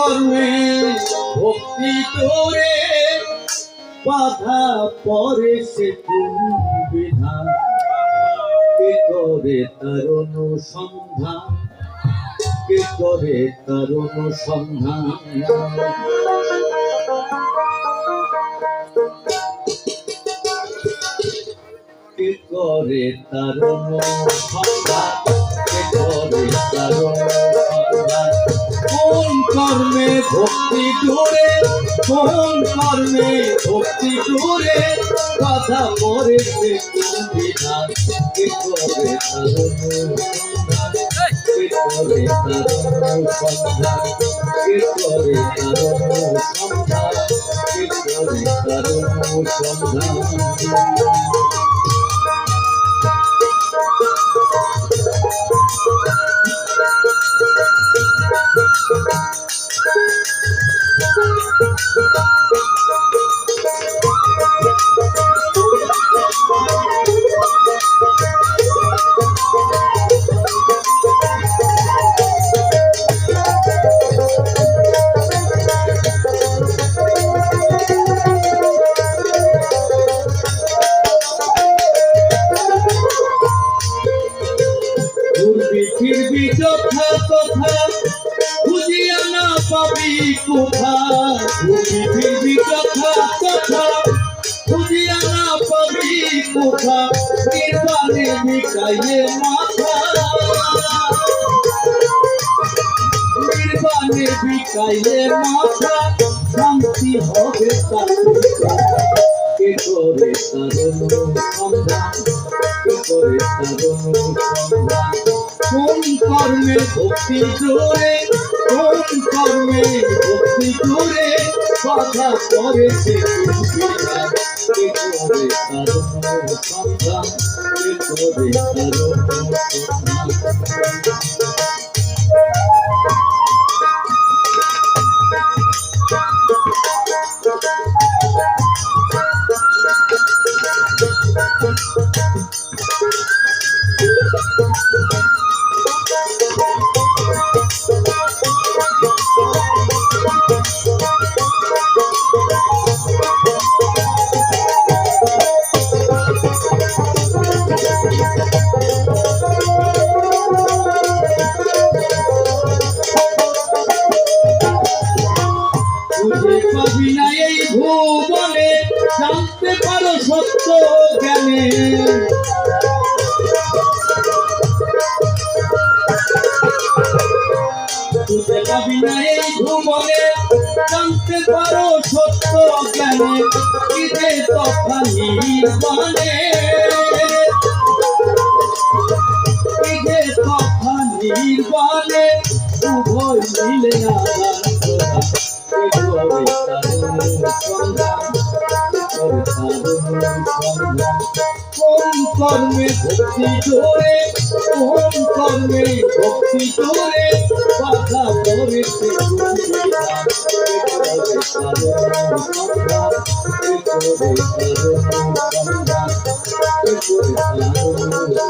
কর্মে ভক্তি করে বাধা পরে সে বিধান কে করে তার অনুসন্ধান কে করে তার অনুসন্ধান কে করে তার অনুসন্ধান কে করে তার অনুসন্ধান কোন কর্মে ভক্তি করে কোন কর্মে ভক্তি করে বাধা পরে সে বিধান কে করে তার অনুসন্ধান কে করে তার অনুসন্ধান কে করে তার অনুসন্ধান কে করে তার অনুসন্ধান ফিরবি যথা তথা খুঁজিয়া না পাবি কোথা ফিরবি যথা তথা খুঁজিয়া না পাবি কোথা নির্বাণে মিটাইয়ে মাথা নির্বাণে বিকাইলে মাথা শান্তি হবে তার কে করে তার অনুসন্ধান কে করে তার অনুসন্ধান কোন কর্মে ভক্তি করে কোন কর্মে ভক্তি করে বাধা করে সে বিধান কে করে তার অনুসন্ধান কে করে তার অনুসন্ধান পাবি না এই ভুবনে জানতে পারো সত্য জ্ঞানে খুঁজে পাবি না এই ভুবনে জানতে পারো সত্য জ্ঞানে কি যে তথা নির্বাণে কি যে তথা নির্বাণে উভয় মিলে আদান কোন কর্মে ভক্তি করে কোন কর্মে ভক্তি করে বাধা করে সে বিধান কে করে তার অনুসন্ধান কে করে তার অনুসন্ধান কে করে তার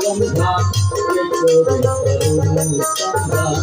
অনুসন্ধান কে করে তার অনুসন্ধান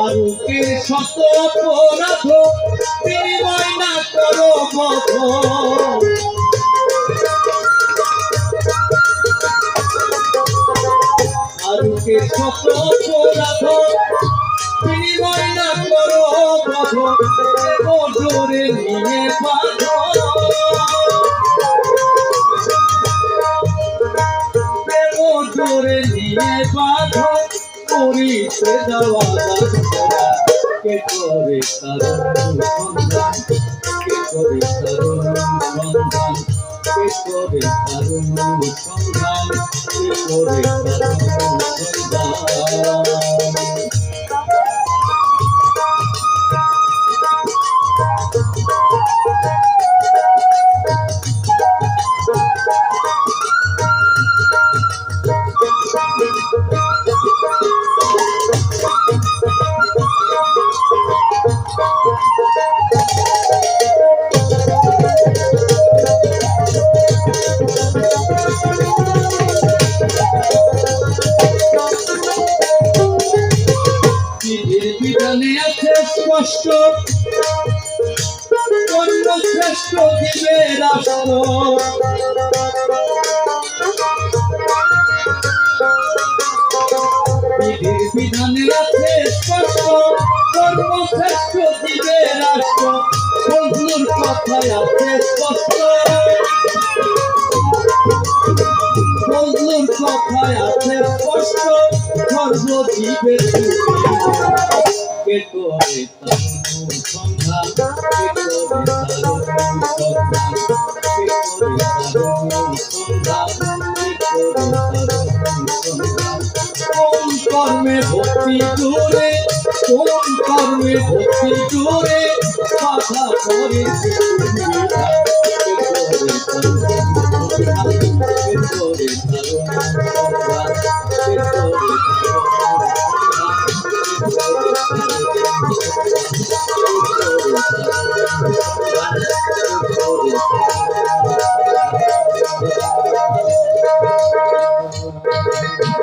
আরুকের শত অপরাধ বিনিময় না করো বধ আরুকের শত অপরাধ বিনিময় না করো বধ দিয়ে বাঁধো করিতে দেওয়া যাত্রা কে করে তার সন্ধান কে করে তার সন্ধান কে করে তার সন্ধান কে করে তার সন্ধান বিধানে আছে স্পষ্ট অন্য শ্রেষ্ঠ দিবে রাষ্ট্র বিধির বিধানে আছে স্পষ্ট কর্মশ্রেষ্ঠ দিবে রাষ্ট্র বন্ধুর কথায় আছে স্পষ্ট বন্ধুর কথায় আছে স্পষ্ট সর্বজীবে কে করে তার সন্ধান কে করে তার সন্ধান কে করে তার সন্ধান কে করে তার সন্ধান কোন কর্মে ভক্তি জোরে কোন কর্মে ভক্তি জোরে বাধা করে কে করে তার সন্ধান কে করে তার সন্ধান